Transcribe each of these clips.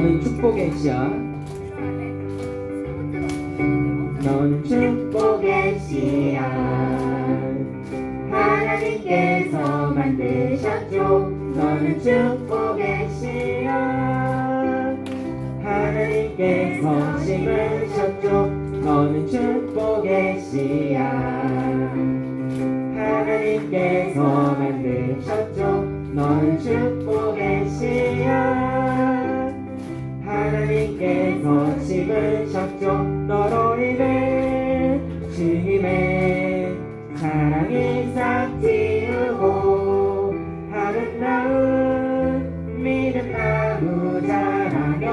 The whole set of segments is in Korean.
너는 축복의 씨앗. 너는 축복의 씨앗. 하나님께서 만드셨죠. 너는 축복의 씨앗. 하나님께서 심으셨죠. 너는 축복의 씨앗. 하나님께서 만드셨죠. 너는 축복의 씨앗. 하나님께서 심으셨죠. 너로 인해 주님의 사랑이 싹 틔우고 아름다운 믿음 나무 자라며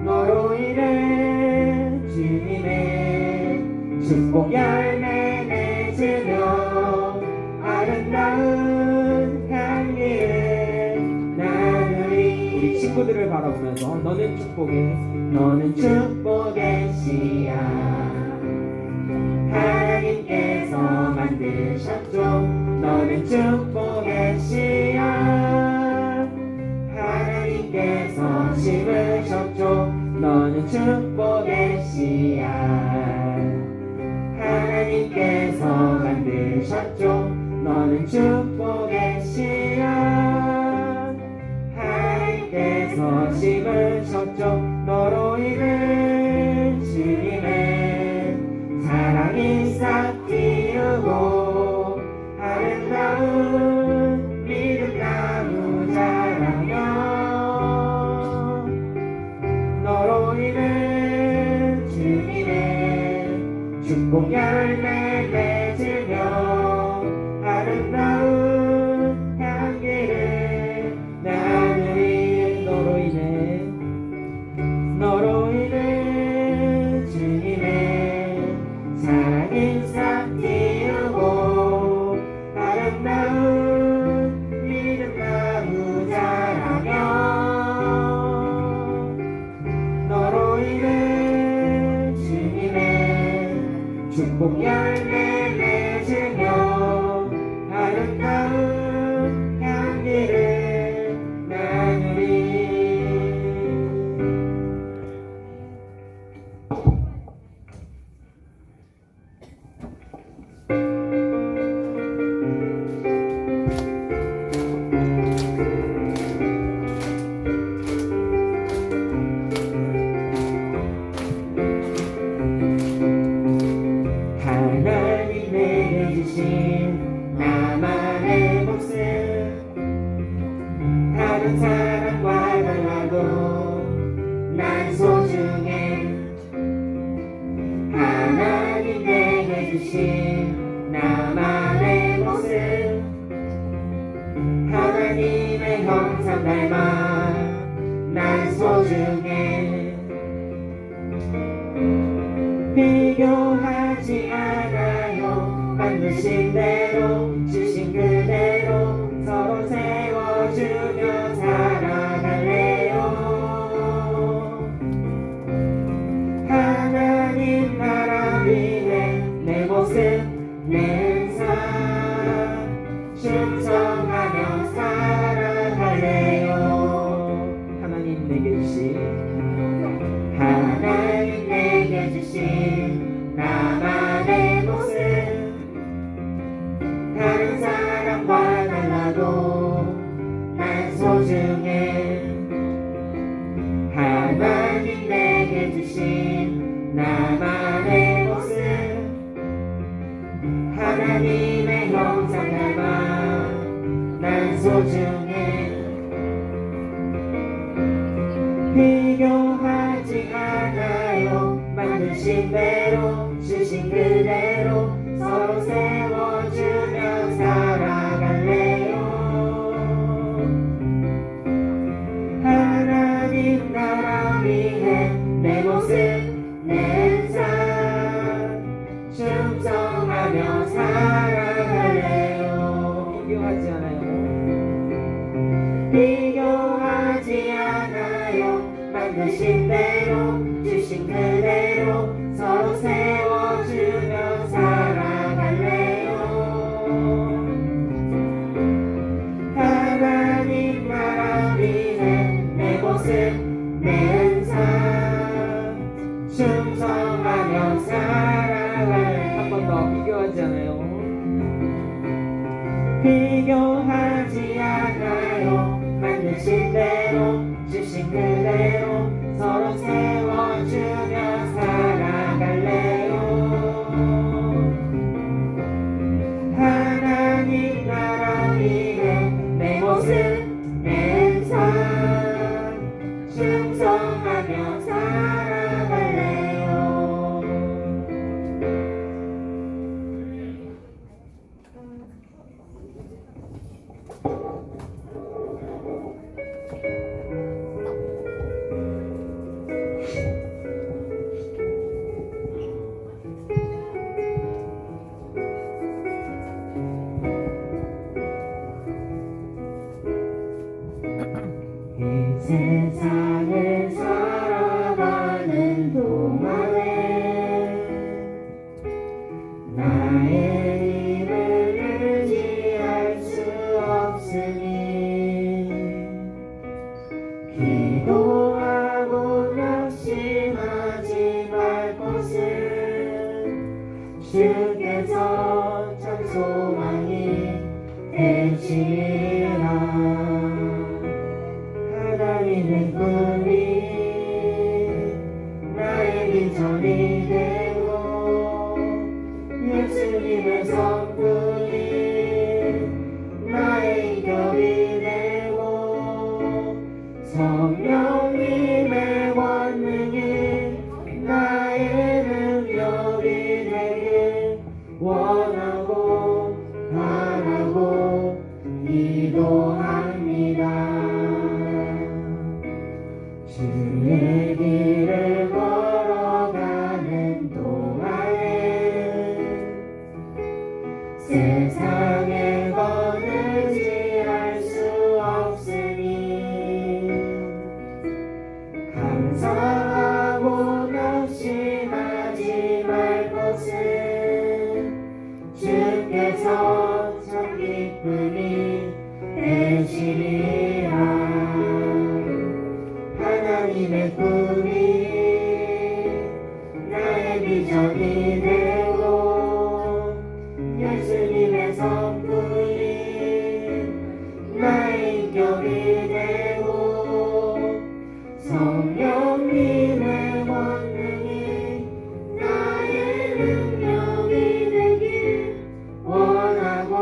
너로 인해 주님의 축복 열매 맺으며 아름다운 향기를 나누리. 우리 친구들을 바라보면서 너는 축복의 씨앗. 하나님께서 만드셨죠. 너는 축복의 씨앗. 하나님께서 심으셨죠. 너는 축복의 씨앗. 하나님께서 만드셨죠. 너는 축복의 씨앗. 하나님께서 심으셨죠. 너로 인해 주님의 사랑이 싹 틔우고 아름다운 믿음 나무 자라며 너로 인해 주님의 축복 열매 맺으며 아름다운 향기를 나누리. 너로 인해 주님의 사랑이 싹 틔우고 아름다운 믿음 나무 자라며 너로 인해 주님의 축복 열매 맺으며 아름다운 향기를 나누리. 하나님 내게 주신 나만의 모습 다른 사람과 달라도 난 소중해. 하나님 내게 주신 나만의 모습 하나님의 형상 닮아 난 소중해. 비교하지 않아요. 만드신 대로 주신 그대로 서로 세워주며 살아갈래요. 하나님 나라 위해 내 모습 내 삶 충성하며 살아갈래요. 하나님 내게 주신 나만의 모습 다른 사람과 달라도 난 소중해. 하나님 내게 주신 나만의 모습 하나님의 형상 닮아 난 소중해. 비교하지 않아요. 만드신 대로 주신 그대로 서로 세워주며 살아갈래요. 하나님 나라 위해 내 모습 내 삶 충성하며 살아갈래요. 비교하지 않아요. 비교하지 않아요. 만드신 대로 주신 그대로 서로 세워주며 살아갈래요. 충성하며 살아갈래요. 한 번 더 비교하지 않아요. 비교하지 않아요. 만드신 대로 주신 그대로 서로 세워주며 살아갈래요. 하나님 나라 위해 내 모습 내 삶 충성하며 살아갈래요. 이 세상을 살아가는 동안에 나의 힘을 의지할 수 없으니 기도하고 낙심하지 말 것을 주께서 참 소망이 되시리라. 하나님의 꿈이 나의 비전이 되고 예수님의 성품이 나의 인격이 되고 성령님의 권능이 나의 능력이 되길 원하고 바라고 기도합니다. 주의 길을 걸어가는 동안에 세상에 거느지할 수 없으니 감사하고 낙심하지 말 것을 주께서 참 기쁨이 되시리라. 하나님의 꿈이 나의 비전이 되고 예수님의 성품이 나의 인격이 되고 성령님의 권능이 나의 능력이 되길 원하고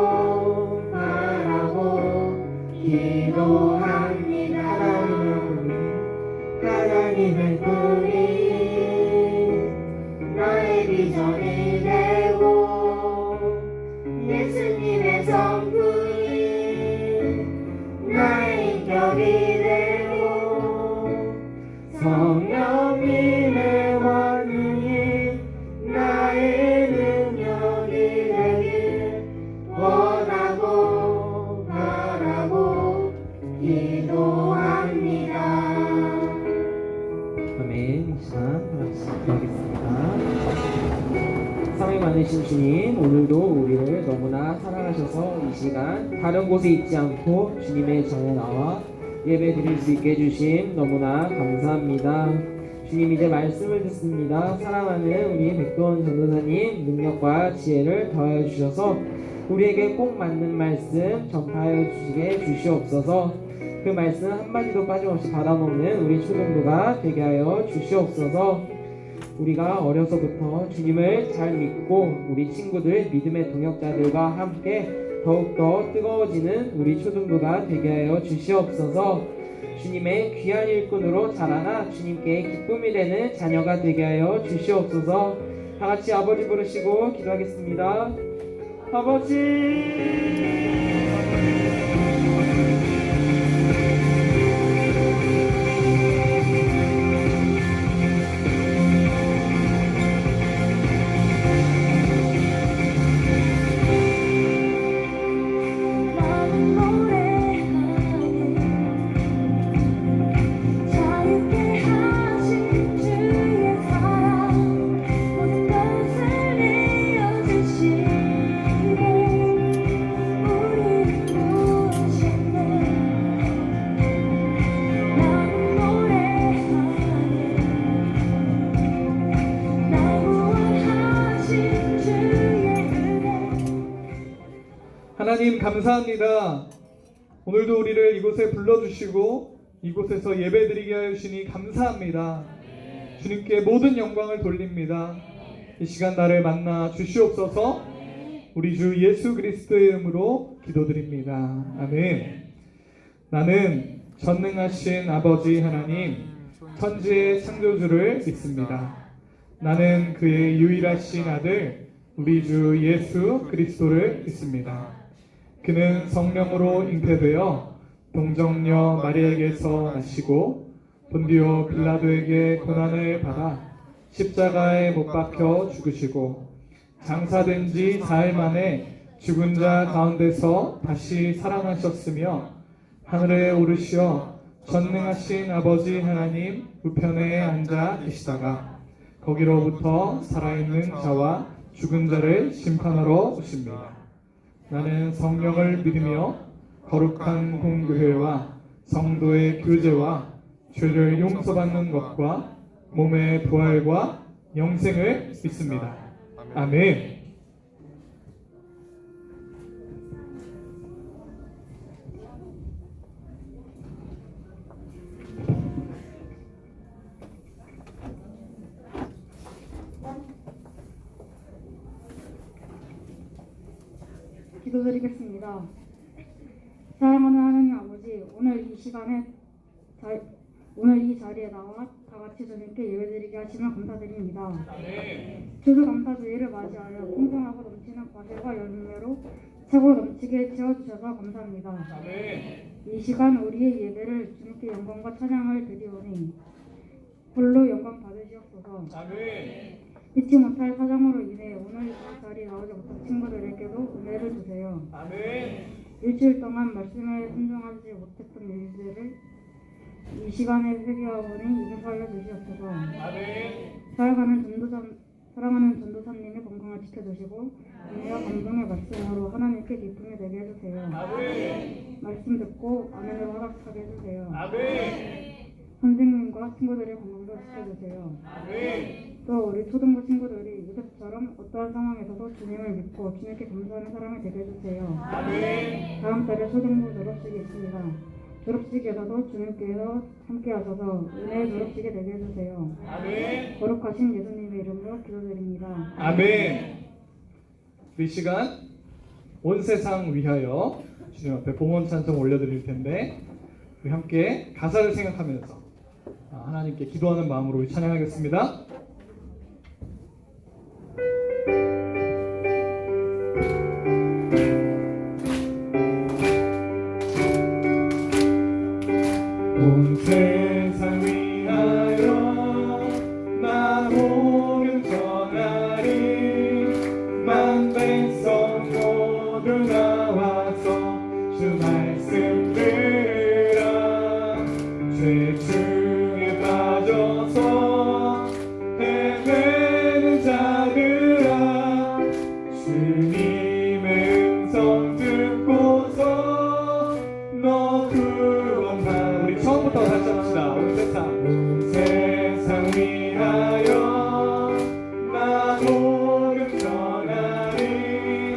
바라고 기도합니다. 하나님의 꿈이 나의 비전이 되고 예수님의 성품이 나의 인격이 되고 성령님의 권능이 나의 능력이 되길 원하고 바라고 기도합니다. 아멘. 자, 하겠습니다. 사랑이 많으신 주님, 오늘도 우리를 너무나 사랑하셔서 이 시간 다른 곳에 있지 않고 주님의 전에 나와 예배 드릴 수 있게 해주심 너무나 감사합니다. 주님, 이제 말씀을 듣습니다. 사랑하는 우리 백도원 전도사님 능력과 지혜를 더하여 주셔서 우리에게 꼭 맞는 말씀 전파하여 주시게 주시옵소서. 그 말씀 한마디도 빠짐없이 받아먹는 우리 초등부가 되게 하여 주시옵소서. 우리가 어려서부터 주님을 잘 믿고 우리 친구들 믿음의 동역자들과 함께 더욱더 뜨거워지는 우리 초등부가 되게 하여 주시옵소서. 주님의 귀한 일꾼으로 자라나 주님께 기쁨이 되는 자녀가 되게 하여 주시옵소서. 다같이 아버지 부르시고 기도하겠습니다. 아버지, 모든 것을 이어주시고 우리 하나님 감사합니다. 오늘도 우리를 이곳에 불러주시고 이곳에서 예배드리게 하시니 감사합니다. 주님께 모든 영광을 돌립니다. 이 시간 나를 만나 주시옵소서. 우리 주 예수 그리스도의 이름으로 기도드립니다. 아멘. 나는 전능하신 아버지 하나님, 천지의 창조주를 믿습니다. 나는 그의 유일하신 아들 우리 주 예수 그리스도를 믿습니다. 그는 성령으로 잉태되어 동정녀 마리아에게서 나시고 본디오 빌라도에게 고난을 받아 십자가에 못 박혀 죽으시고 장사된 지 4일 만에 죽은 자 가운데서 다시 살아나셨으며 하늘에 오르시어 전능하신 아버지 하나님 우편에 앉아 계시다가 거기로부터 살아있는 자와 죽은 자를 심판하러 오십니다. 나는 성령을 믿으며 거룩한 공교회와 성도의 교제와 죄를 용서받는 것과 몸의 부활과 영생을 믿습니다. 아멘. 기도드리겠습니다. 사랑하는 하나님 아버지, 오늘 이 자리에 나와 다 같이 주님께 예배드리게 하시면 감사드립니다. 추수감사주의를 맞이하여 풍성하고 넘치는 과실과 열매로 차고 넘치게 채워주셔서 감사합니다. 이 시간 우리의 예배를 주님께 영광과 찬양을 드리오니 홀로 영광 받으시옵소서. 잊지 못할 사정으로 인해 오늘 이 자리에 나오지 못한 친구들에게도 은혜를 주세요. 일주일 동안 말씀에 순종하지 못했던 일들을 이 시간에 회개하오니 용서하여 주시옵소서. 사랑하는 전도사님의 건강을 지켜주시고 은혜와 감동의 말씀으로 하나님께 기쁨이 되게 해주세요. 말씀 듣고 아멘으로 허락하게 해주세요. 선생님과 친구들의 건강도 지켜주세요. 또 우리 초등부 친구들이 요셉처럼 어떠한 상황에서도 주님을 믿고 주님께 감사하는 사람이 되게 해주세요. 다음 달에 초등부 졸업식이 있습니다. 졸업식에서도 주님께서 함께하셔서 은혜의 졸업식이 되게 해주세요. 거룩하신 예수님의 이름으로 기도드립니다. 아멘. 이 시간 온 세상 위하여 주님 앞에 봉헌 찬송 올려드릴 텐데 우리 함께 가사를 생각하면서 하나님께 기도하는 마음으로 우리 찬양하겠습니다. 온 세상 위하여 나 복음 전하리 만 백성 모두 나와서 주 말씀 들으라 죄 중에 빠져서 헤매는 자들아 주님의 음성 듣고서 너 구원하라. 우리 처음부터 다시 합시다. 온 세상 위하여 나 복음 전하리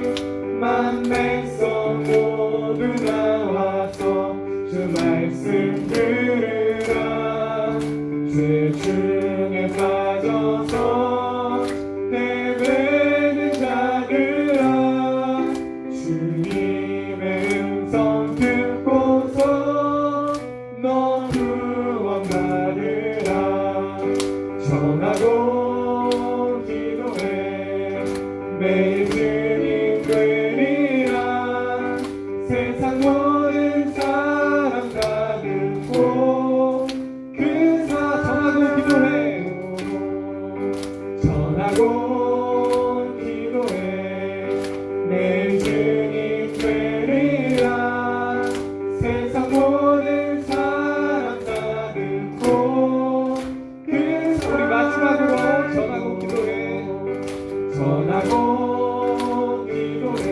만 백성 모두 나와서 주 말씀 들으라 죄 중에 빠져서 헤매는 자들아 주님의 음성 듣고서 너 구원받으라. 전하고 기도해 매일 주님 되리라. 세상 모든 사람 다 듣고 전하고 기도해 전하고 기도해 매일 주님 되리라. 세상 모든 사람 다 듣고 우리 마지막으로 전하고 기도해 전하고 기도해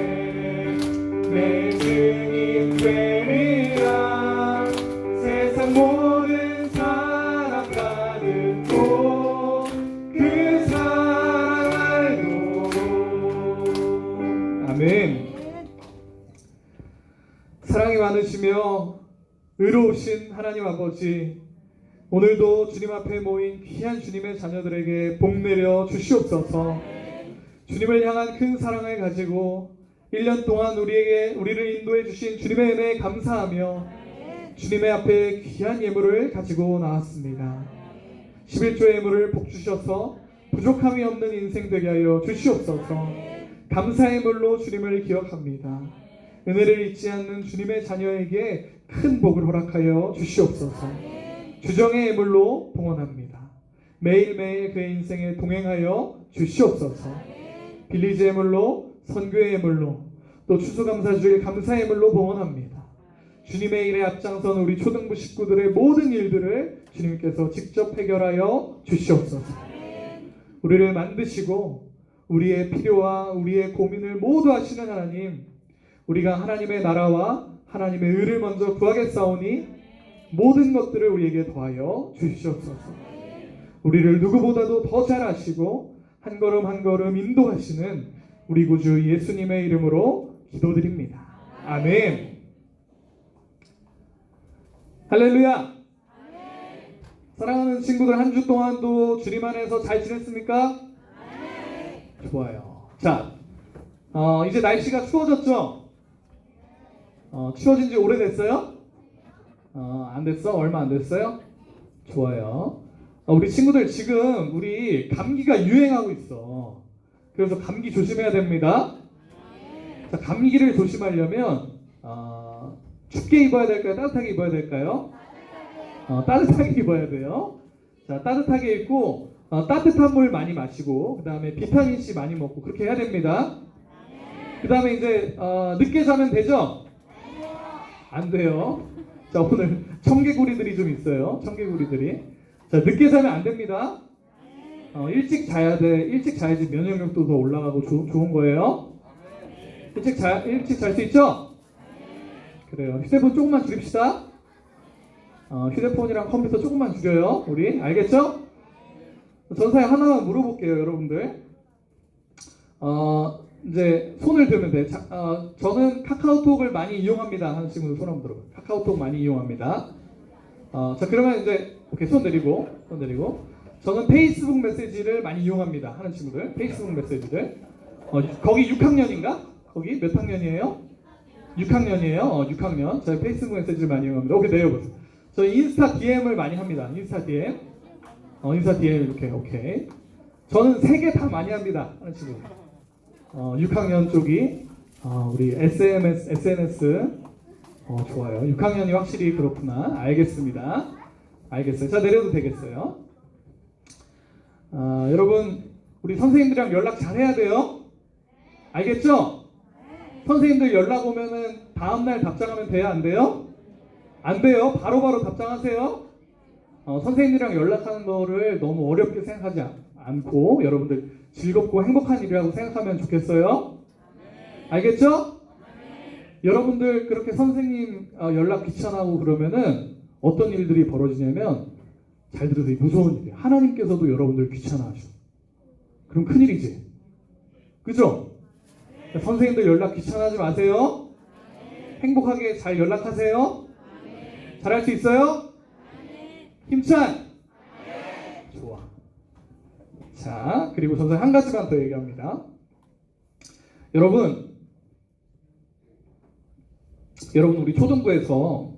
매일 주님 되리라. 세상 모든 사람 다 듣고 그 사랑 알고. 아멘. 많으시며 의로우신 하나님 아버지, 오늘도 주님 앞에 모인 귀한 주님의 자녀들에게 복 내려 주시옵소서. 주님을 향한 큰 사랑을 가지고 1년 동안 우리를 인도해 주신 주님의 은혜에 감사하며 주님의 앞에 귀한 예물을 가지고 나왔습니다. 11조 예물을 복 주셔서 부족함이 없는 인생 되게 하여 주시옵소서. 감사의 물로 주님을 기억합니다. 은혜를 잊지 않는 주님의 자녀에게 큰 복을 허락하여 주시옵소서. 주정의 예물로 봉헌합니다. 매일매일 그의 인생에 동행하여 주시옵소서. 빌리지 예물로, 선교의 예물로, 또 추수감사주일 감사의 예물로 봉헌합니다. 주님의 일에 앞장선 우리 초등부 식구들의 모든 일들을 주님께서 직접 해결하여 주시옵소서. 우리를 만드시고 우리의 필요와 우리의 고민을 모두 아시는 하나님, 우리가 하나님의 나라와 하나님의 의를 먼저 구하겠사오니 모든 것들을 우리에게 더하여 주시옵소서. 우리를 누구보다도 더 잘 아시고 한 걸음 한 걸음 인도하시는 우리 구주 예수님의 이름으로 기도드립니다. 아멘. 할렐루야. 사랑하는 친구들, 한 주 동안도 주님 안에서 잘 지냈습니까? 좋아요. 자, 이제 날씨가 추워졌죠? 추워진 지 오래됐어요? 안 됐어? 얼마 안 됐어요? 좋아요. 우리 친구들 지금 우리 감기가 유행하고 있어. 그래서 감기 조심해야 됩니다. 자, 감기를 조심하려면 춥게 입어야 될까요? 따뜻하게 입어야 될까요? 따뜻하게 입어야 돼요. 자, 따뜻하게 입고 따뜻한 물 많이 마시고 그 다음에 비타민C 많이 먹고 그렇게 해야 됩니다. 그 다음에 이제 늦게 자면 되죠? 안 돼요. 자, 오늘 청개구리들이 좀 있어요. 청개구리들이. 자, 늦게 자면 안 됩니다. 일찍 자야 돼. 일찍 자야지 면역력도 더 올라가고 좋은 거예요. 일찍 잘 수 있죠? 그래요. 휴대폰 조금만 줄입시다. 휴대폰이랑 컴퓨터 조금만 줄여요. 우리 알겠죠? 전사에 하나만 물어볼게요, 여러분들. 이제 손을 들면 돼. 저는 카카오톡을 많이 이용합니다 하는 친구들 손 한번 들어봐요. 카카오톡 많이 이용합니다. 자, 그러면 이제 오케이, 손 내리고. 저는 페이스북 메시지를 많이 이용합니다 하는 친구들. 페이스북 메시지들. 거기 6학년인가? 거기 몇 학년이에요? 6학년이에요. 6학년. 저희 페이스북 메시지를 많이 이용합니다. 오케이, 내려보세요. 저 인스타 DM을 많이 합니다. 인스타 DM. 인스타 DM 이렇게. 오케이. 저는 3개 다 많이 합니다 하는 친구들. 6학년 쪽이 우리 SNS 좋아요. 6학년이 확실히 그렇구나. 알겠습니다. 알겠어요. 자, 내려도 되겠어요. 여러분, 우리 선생님들이랑 연락 잘 해야 돼요. 알겠죠? 선생님들 연락 오면은 다음날 답장하면 돼요? 안 돼요? 안 돼요. 바로바로 답장하세요. 선생님들이랑 연락하는 거를 너무 어렵게 생각하지 않고 여러분들 즐겁고 행복한 일이라고 생각하면 좋겠어요. 알겠죠? 여러분들 그렇게 선생님 연락 귀찮아하고 그러면은 어떤 일들이 벌어지냐면, 잘 들으세요. 무서운 일이에요. 하나님께서도 여러분들 귀찮아하셔. 그럼 큰일이지. 그죠? 선생님들 연락 귀찮아하지 마세요. 행복하게 잘 연락하세요. 잘할 수 있어요? 힘찬? 좋아. 자, 그리고 선생님 한 가지만 더 얘기합니다. 여러분 우리 초등부에서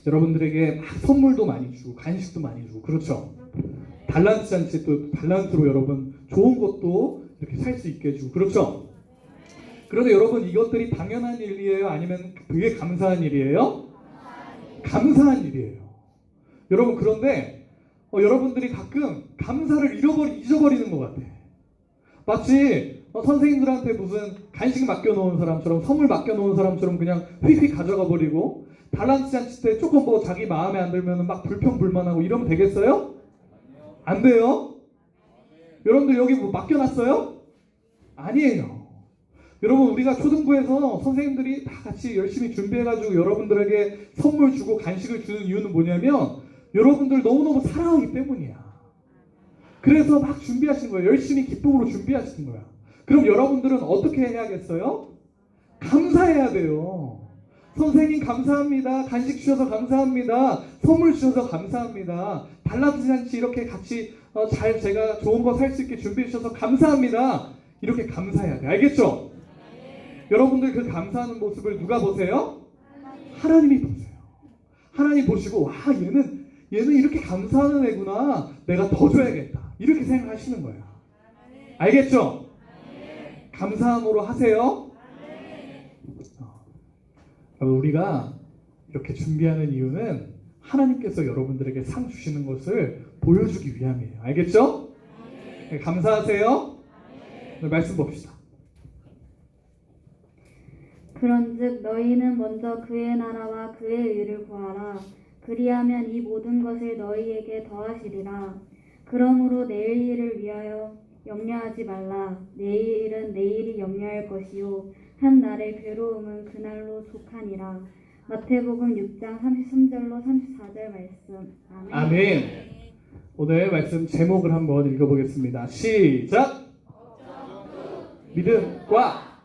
여러분들에게 막 선물도 많이 주고 간식도 많이 주고 그렇죠? 달란트 잔치 또 달란트로 여러분 좋은 것도 이렇게 살 수 있게 해주고 그렇죠? 그런데 여러분 이것들이 당연한 일이에요? 아니면 되게 감사한 일이에요? 감사한 일이에요. 여러분 그런데 여러분들이 가끔 감사를 잊어버리는 것 같아. 마치 선생님들한테 무슨 간식 맡겨놓은 사람처럼 선물 맡겨놓은 사람처럼 그냥 휙휙 가져가 버리고 달란트 잔치 때 조금 뭐 자기 마음에 안 들면 막 불평불만하고 이러면 되겠어요? 안 돼요? 여러분들 여기 뭐 맡겨놨어요? 아니에요. 여러분 우리가 초등부에서 선생님들이 다 같이 열심히 준비해가지고 여러분들에게 선물 주고 간식을 주는 이유는 뭐냐면 여러분들 너무너무 사랑하기 때문이야. 그래서 막 준비하신 거예요. 열심히 기쁨으로 준비하신 거야. 그럼 여러분들은 어떻게 해야겠어요? 감사해야 돼요. 선생님 감사합니다. 간식 주셔서 감사합니다. 선물 주셔서 감사합니다. 달라드 잔치 이렇게 같이 잘 제가 좋은 거 살 수 있게 준비해 주셔서 감사합니다. 이렇게 감사해야 돼. 알겠죠? 여러분들 그 감사하는 모습을 누가 보세요? 하나님이 보세요. 하나님 보시고 와 얘는 이렇게 감사하는 애구나. 내가 더 줘야겠다. 이렇게 생각하시는 거예요. 알겠죠? 감사함으로 하세요. 우리가 이렇게 준비하는 이유는 하나님께서 여러분들에게 상 주시는 것을 보여주기 위함이에요. 알겠죠? 감사하세요. 오늘 말씀 봅시다. 그런즉 너희는 먼저 그의 나라와 그의 의를 구하라. 그리하면 이 모든 것을 너희에게 더하시리라. 그러므로 내일 일을 위하여 염려하지 말라. 내일 일은 내일이 염려할 것이요 한 날의 괴로움은 그날로 속하니라. 마태복음 6장 33절로 34절 말씀. 아멘. 아멘. 오늘 말씀 제목을 한번 읽어보겠습니다. 시작. 믿음과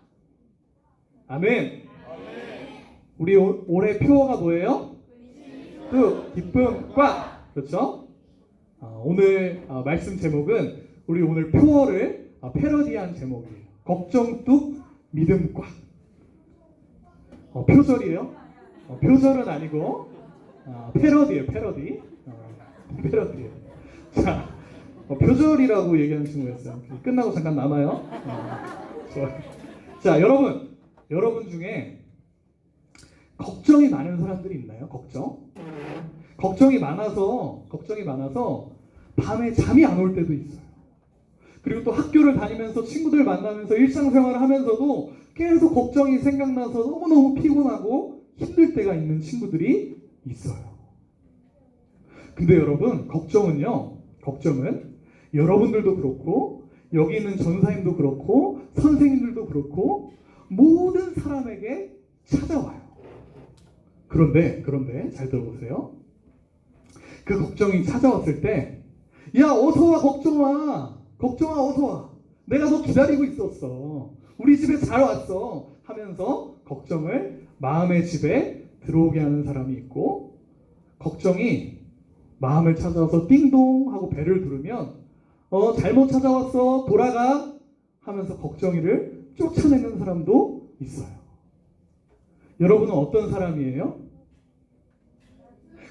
아멘. 우리 올해 표어가 뭐예요? 기쁨과. 그렇죠? 오늘 말씀 제목은 우리 오늘 표어를 패러디한 제목이에요. 걱정 뚝 믿음과. 표절이에요? 표절은 아니고 패러디예요. 패러디. 패러디예요. 자, 표절이라고 얘기하는 친구가 있어요. 끝나고 잠깐 남아요. 좋아요. 자, 여러분 중에 걱정이 많은 사람들이 있나요? 걱정이 많아서 밤에 잠이 안 올 때도 있어요. 그리고 또 학교를 다니면서 친구들 만나면서 일상생활을 하면서도 계속 걱정이 생각나서 너무너무 피곤하고 힘들 때가 있는 친구들이 있어요. 근데 여러분, 걱정은 여러분들도 그렇고 여기 있는 전사님도 그렇고 선생님들도 그렇고 모든 사람에게 찾아와요. 그런데 잘 들어보세요. 그 걱정이 찾아왔을 때, 야 어서와 걱정아 어서와, 내가 너 기다리고 있었어, 우리 집에 잘 왔어 하면서 걱정을 마음의 집에 들어오게 하는 사람이 있고, 걱정이 마음을 찾아와서 띵동 하고 배를 누르면 잘못 찾아왔어 돌아가 하면서 걱정이를 쫓아내는 사람도 있어요. 여러분은 어떤 사람이에요?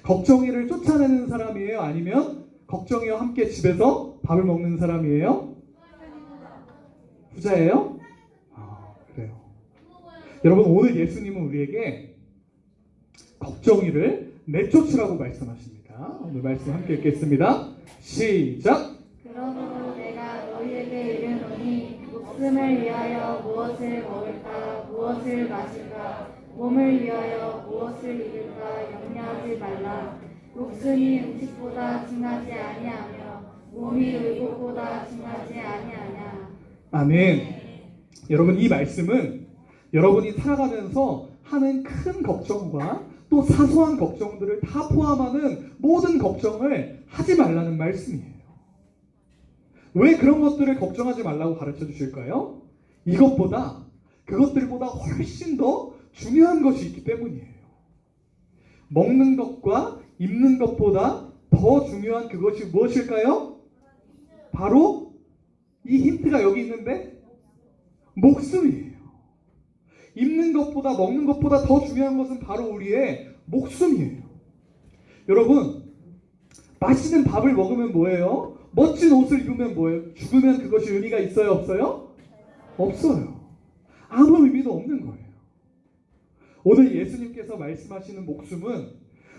걱정이를 쫓아내는 사람이에요? 아니면 걱정이와 함께 집에서 밥을 먹는 사람이에요? 후자예요? 그래요. 여러분, 오늘 예수님은 우리에게 걱정이를 내쫓으라고 말씀하십니다. 오늘 말씀 함께 읽겠습니다. 시작! 그러므로 내가 너희에게 이르노니 목숨을 위하여 무엇을 먹을까 무엇을 마실까 몸을 위하여 무엇을 입을까 염려하지 말라. 목숨이 음식보다 중하지 아니하며 몸이 의복보다 중하지 아니하냐. 아멘. 여러분, 이 말씀은 여러분이 살아가면서 하는 큰 걱정과 또 사소한 걱정들을 다 포함하는 모든 걱정을 하지 말라는 말씀이에요. 왜 그런 것들을 걱정하지 말라고 가르쳐 주실까요? 그것들보다 훨씬 더 중요한 것이 있기 때문이에요. 먹는 것과 입는 것보다 더 중요한 그것이 무엇일까요? 바로 이 힌트가 여기 있는데 목숨이에요. 입는 것보다 먹는 것보다 더 중요한 것은 바로 우리의 목숨이에요. 여러분, 맛있는 밥을 먹으면 뭐예요? 멋진 옷을 입으면 뭐예요? 죽으면 그것이 의미가 있어요? 없어요? 없어요. 아무 의미도 없는 거예요. 오늘 예수님께서 말씀하시는 목숨은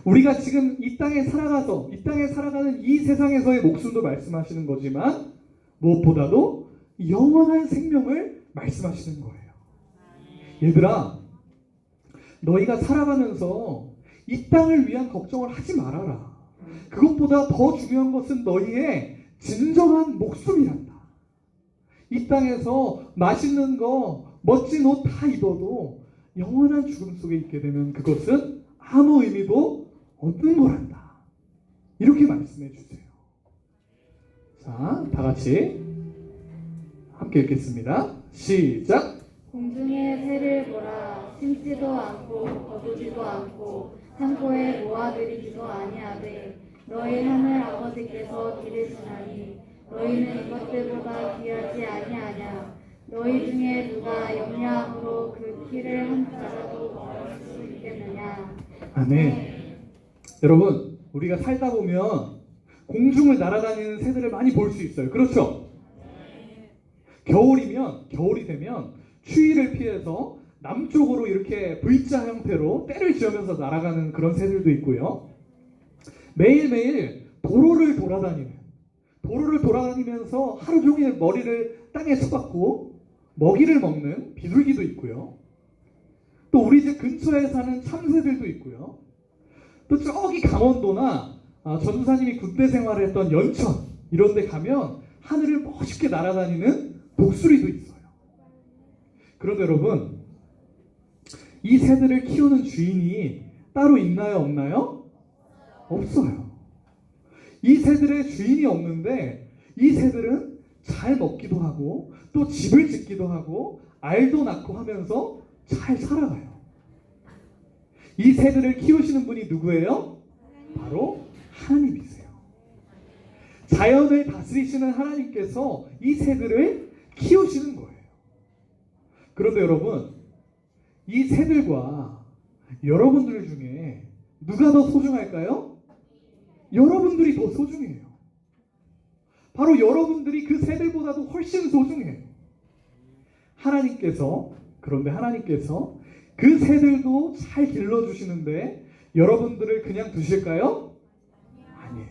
우리가 지금 이 땅에 살아가는 이 세상에서의 목숨도 말씀하시는 거지만 무엇보다도 영원한 생명을 말씀하시는 거예요. 얘들아, 너희가 살아가면서 이 땅을 위한 걱정을 하지 말아라. 그것보다 더 중요한 것은 너희의 진정한 목숨이란다. 이 땅에서 맛있는 거, 멋진 옷 다 입어도 영원한 죽음 속에 있게 되면 그것은 아무 의미도 없는 거란다. 이렇게 말씀해 주세요. 자, 다 같이 함께 읽겠습니다. 시작! 공중의 새를 보라. 심지도 않고 거두지도 않고 창고에 모아들이지도 아니하되 너희 하늘 아버지께서 기르시나니 너희는 이것들보다 귀하지 아니하냐. 너희 중에 누가 영양으로 그 키를 한 자라도 얻을 수 있겠느냐. 아멘. 여러분, 우리가 살다 보면 공중을 날아다니는 새들을 많이 볼 수 있어요. 그렇죠? 겨울이 되면 추위를 피해서 남쪽으로 이렇게 V자 형태로 때를 지으면서 날아가는 그런 새들도 있고요. 매일매일 도로를 돌아다니면서 하루 종일 머리를 땅에 쳐박고 먹이를 먹는 비둘기도 있고요. 또 우리 집 근처에 사는 참새들도 있고요. 또 저기 강원도나 전도사님이 군대 생활을 했던 연천 이런 데 가면 하늘을 멋있게 날아다니는 독수리도 있어요. 그런데 여러분, 이 새들을 키우는 주인이 따로 있나요? 없나요? 없어요. 이 새들의 주인이 없는데 이 새들은 잘 먹기도 하고 또 집을 짓기도 하고 알도 낳고 하면서 잘 살아가요. 이 새들을 키우시는 분이 누구예요? 바로 하나님이세요. 자연을 다스리시는 하나님께서 이 새들을 키우시는 거예요. 그런데 여러분, 이 새들과 여러분들 중에 누가 더 소중할까요? 여러분들이 더 소중해요. 바로 여러분들이 그 새들보다도 훨씬 소중해요. 그런데 하나님께서 그 새들도 잘 길러주시는데 여러분들을 그냥 두실까요? 아니에요.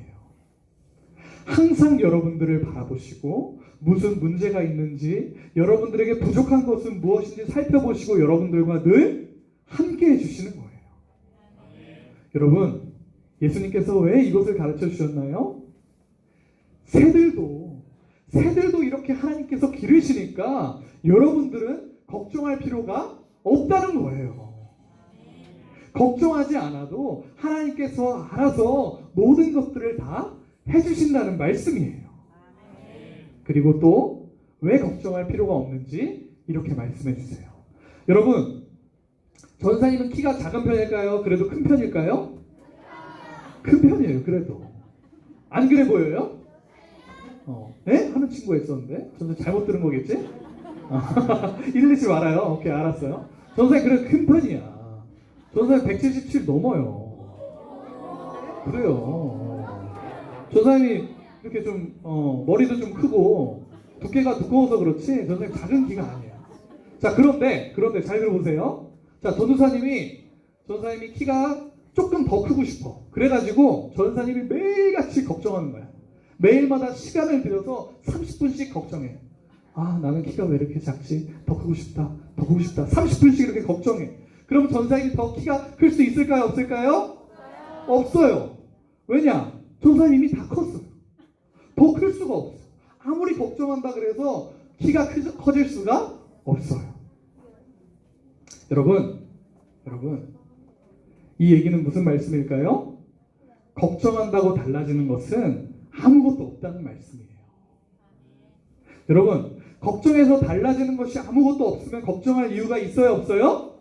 항상 여러분들을 바라보시고 무슨 문제가 있는지, 여러분들에게 부족한 것은 무엇인지 살펴보시고 여러분들과 늘 함께 해주시는 거예요. 여러분, 예수님께서 왜 이것을 가르쳐 주셨나요? 새들도 이렇게 하나님께서 기르시니까 여러분들은 걱정할 필요가 없다는 거예요. 걱정하지 않아도 하나님께서 알아서 모든 것들을 다 해주신다는 말씀이에요. 그리고 또 왜 걱정할 필요가 없는지 이렇게 말씀해 주세요. 여러분, 전사님은 키가 작은 편일까요? 그래도 큰 편일까요? 큰 편이에요. 그래도 안 그래 보여요? 네? 하는 친구가 있었는데 전사 잘못 들은 거겠지? 이르지 말아요. 오케이, 알았어요. 전사님 그래도 큰 편이야. 전사님 177 넘어요. 그래요. 전사님이 이렇게 좀 머리도 좀 크고 두께가 두꺼워서 그렇지 전사님 작은 키가 아니야. 자, 그런데 잘 들어보세요. 자, 전사님이 키가 조금 더 크고 싶어. 그래가지고 전사님이 매일같이 걱정하는 거야. 매일마다 시간을 들여서 30분씩 걱정해. 아, 나는 키가 왜 이렇게 작지? 더 크고 싶다. 30분씩 이렇게 걱정해. 그럼 전사님이 더 키가 클 수 있을까요? 없을까요? 없어요. 왜냐? 전사님이 다 컸어요. 더 클 수가 없어. 아무리 걱정한다 그래서 키가 커질 수가 없어요. 여러분, 이 얘기는 무슨 말씀일까요? 걱정한다고 달라지는 것은 아무것도 없다는 말씀이에요. 여러분, 걱정해서 달라지는 것이 아무것도 없으면 걱정할 이유가 있어요? 없어요?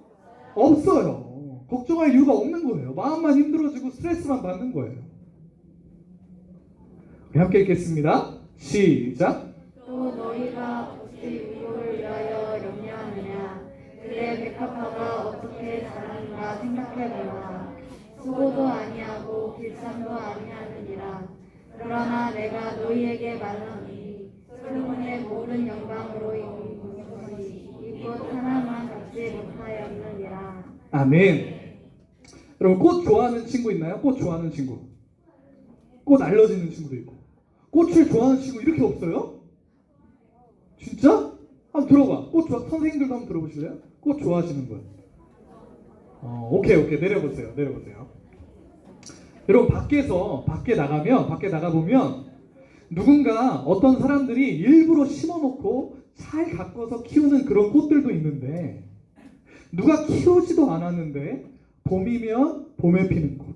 없어요. 걱정할 이유가 없는 거예요. 마음만 힘들어지고 스트레스만 받는 거예요. 우리 함께 읽겠습니다. 시작. 또 너희가 혹시 의복을 위하여 염려하느냐. 그의 백합화가 어떻게 자라는가 생각해보라. 수고도 아니하고 길쌈도 아니하느니라. 그러나 내가 너희에게 말하노니 솔로몬의 모든 영광으로 이 꽃 하나만 갖지 못하였느니라. 아멘. 여러분, 꽃 좋아하는 친구 있나요? 꽃 좋아하는 친구. 꽃 알러지는 친구도 있고. 꽃을 좋아하는 친구 이렇게 없어요? 진짜? 한번 들어봐. 선생님들도 한번 들어보실래요? 꽃 좋아하시는 분. 오케이. 내려보세요. 여러분, 밖에 나가보면 누군가 어떤 사람들이 일부러 심어놓고 잘 가꿔서 키우는 그런 꽃들도 있는데, 누가 키우지도 않았는데 봄이면 봄에 피는 꽃,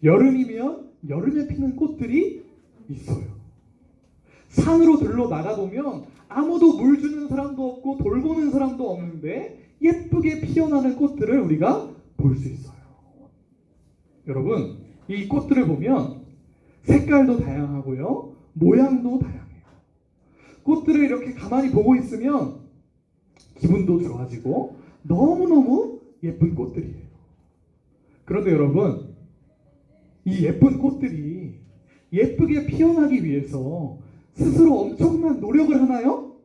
여름이면 여름에 피는 꽃들이 있어요. 산으로 들러 나가보면 아무도 물 주는 사람도 없고 돌보는 사람도 없는데 예쁘게 피어 피어나는 꽃들을 우리가 볼 수 있어요. 여러분, 이 꽃들을 보면 색깔도 다양하고요, 모양도 다양해요. 꽃들을 이렇게 가만히 보고 있으면 기분도 좋아지고 너무너무 예쁜 꽃들이에요. 그런데 여러분, 이 예쁜 꽃들이 예쁘게 피어나기 위해서 스스로 엄청난 노력을 하나요?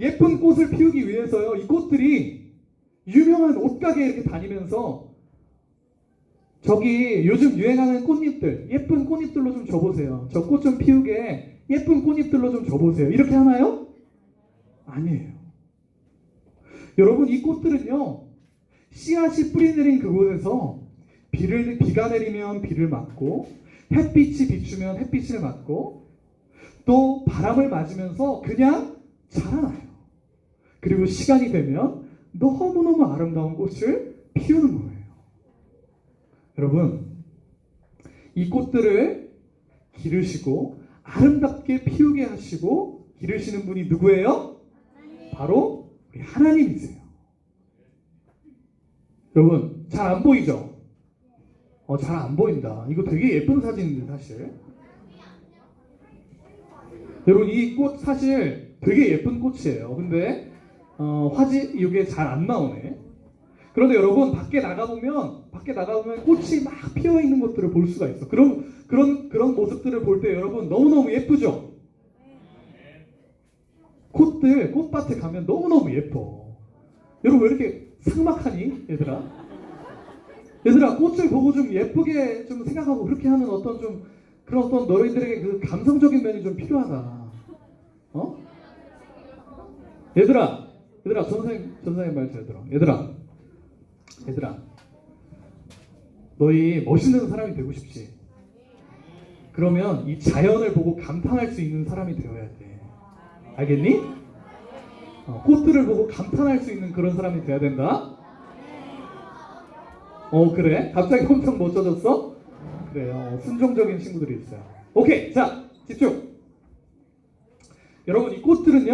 예쁜 꽃을 피우기 위해서요, 이 꽃들이 유명한 옷가게에 이렇게 다니면서 저기 요즘 유행하는 꽃잎들, 예쁜 꽃잎들로 좀 줘보세요. 저 꽃 좀 피우게 예쁜 꽃잎들로 좀 줘보세요. 이렇게 하나요? 아니에요. 여러분, 이 꽃들은요, 씨앗이 뿌리 내린 그곳에서 비가 내리면 비를 맞고, 햇빛이 비추면 햇빛을 맞고, 또 바람을 맞으면서 그냥 자라나요. 그리고 시간이 되면 너무너무 아름다운 꽃을 피우는 거예요. 여러분, 이 꽃들을 기르시고 아름답게 피우게 하시고 기르시는 분이 누구예요? 바로 우리 하나님이세요. 여러분, 잘 안 보이죠? 잘 안 보인다. 이거 되게 예쁜 사진인데 사실. 여러분, 이 꽃 사실 되게 예쁜 꽃이에요. 근데 이게 잘 안 나오네. 그런데 여러분, 밖에 나가보면 꽃이 막 피어 있는 것들을 볼 수가 있어. 그런 모습들을 볼 때 여러분 너무너무 예쁘죠? 꽃밭에 가면 너무너무 예뻐. 여러분, 왜 이렇게 삭막하니, 얘들아? 얘들아, 꽃을 보고 좀 예쁘게 좀 생각하고 그렇게 하는 그런 어떤 너희들에게 그 감성적인 면이 좀 필요하다. 얘들아, 전사님 말 잘 들어. 얘들아, 너희 멋있는 사람이 되고 싶지? 그러면 이 자연을 보고 감탄할 수 있는 사람이 되어야 돼. 알겠니? 꽃들을 보고 감탄할 수 있는 그런 사람이 돼야 된다. 그래? 갑자기 엄청 멋져졌어? 그래요. 순종적인 친구들이 있어요. 오케이, 자, 집중. 여러분, 이 꽃들은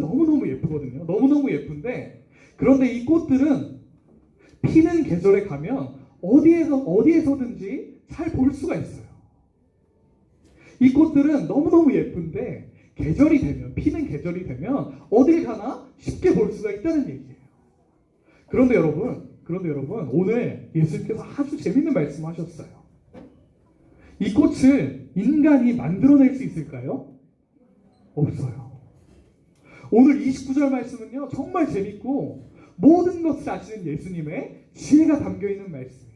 너무너무 예쁘거든요. 너무너무 예쁜데, 그런데 이 꽃들은 피는 계절에 가면 어디에서든지 잘 볼 수가 있어요. 이 꽃들은 너무너무 예쁜데 피는 계절이 되면 어딜 가나 쉽게 볼 수가 있다는 얘기예요. 그런데 여러분, 오늘 예수님께서 아주 재밌는 말씀을 하셨어요. 이 꽃을 인간이 만들어낼 수 있을까요? 없어요. 오늘 29절 말씀은요, 정말 재밌고 모든 것을 아시는 예수님의 지혜가 담겨있는 말씀이에요.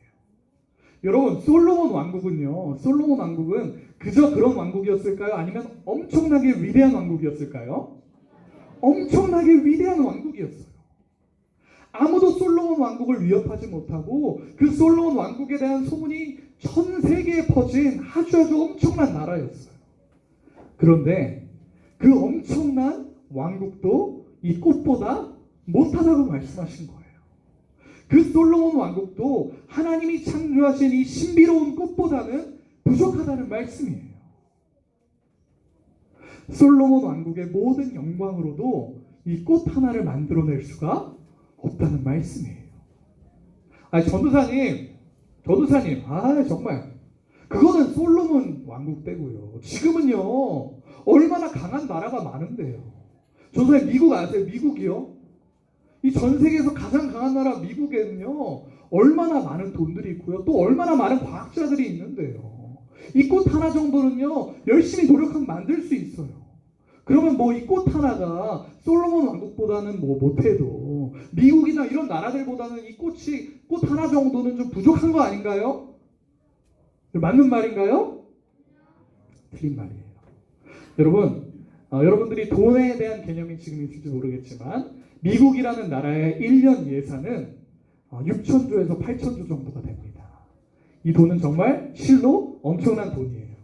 여러분, 솔로몬 왕국은 그저 그런 왕국이었을까요? 아니면 엄청나게 위대한 왕국이었을까요? 엄청나게 위대한 왕국이었어요. 아무도 솔로몬 왕국을 위협하지 못하고 그 솔로몬 왕국에 대한 소문이 전 세계에 퍼진 아주 엄청난 나라였어요. 그런데 그 엄청난 왕국도 이 꽃보다 못하다고 말씀하신 거예요. 그 솔로몬 왕국도 하나님이 창조하신 이 신비로운 꽃보다는 부족하다는 말씀이에요. 솔로몬 왕국의 모든 영광으로도 이 꽃 하나를 만들어낼 수가 없다는 말씀이에요. 전도사님, 정말 그거는 솔로몬 왕국 때고요. 지금은요, 얼마나 강한 나라가 많은데요. 전도사님, 미국 아세요? 미국이요? 이 전 세계에서 가장 강한 나라 미국에는요, 얼마나 많은 돈들이 있고요, 또 얼마나 많은 과학자들이 있는데요. 이 꽃 하나 정도는요, 열심히 노력하면 만들 수 있어요. 그러면 이 꽃 하나가 솔로몬 왕국보다는 못해도 미국이나 이런 나라들보다는 이 꽃 하나 정도는 좀 부족한 거 아닌가요? 맞는 말인가요? 틀린 말이에요. 여러분, 여러분들이 돈에 대한 개념이 지금 있을지 모르겠지만 미국이라는 나라의 1년 예산은 6천조에서 8천조 정도가 됩니다. 이 돈은 정말 실로 엄청난 돈이에요.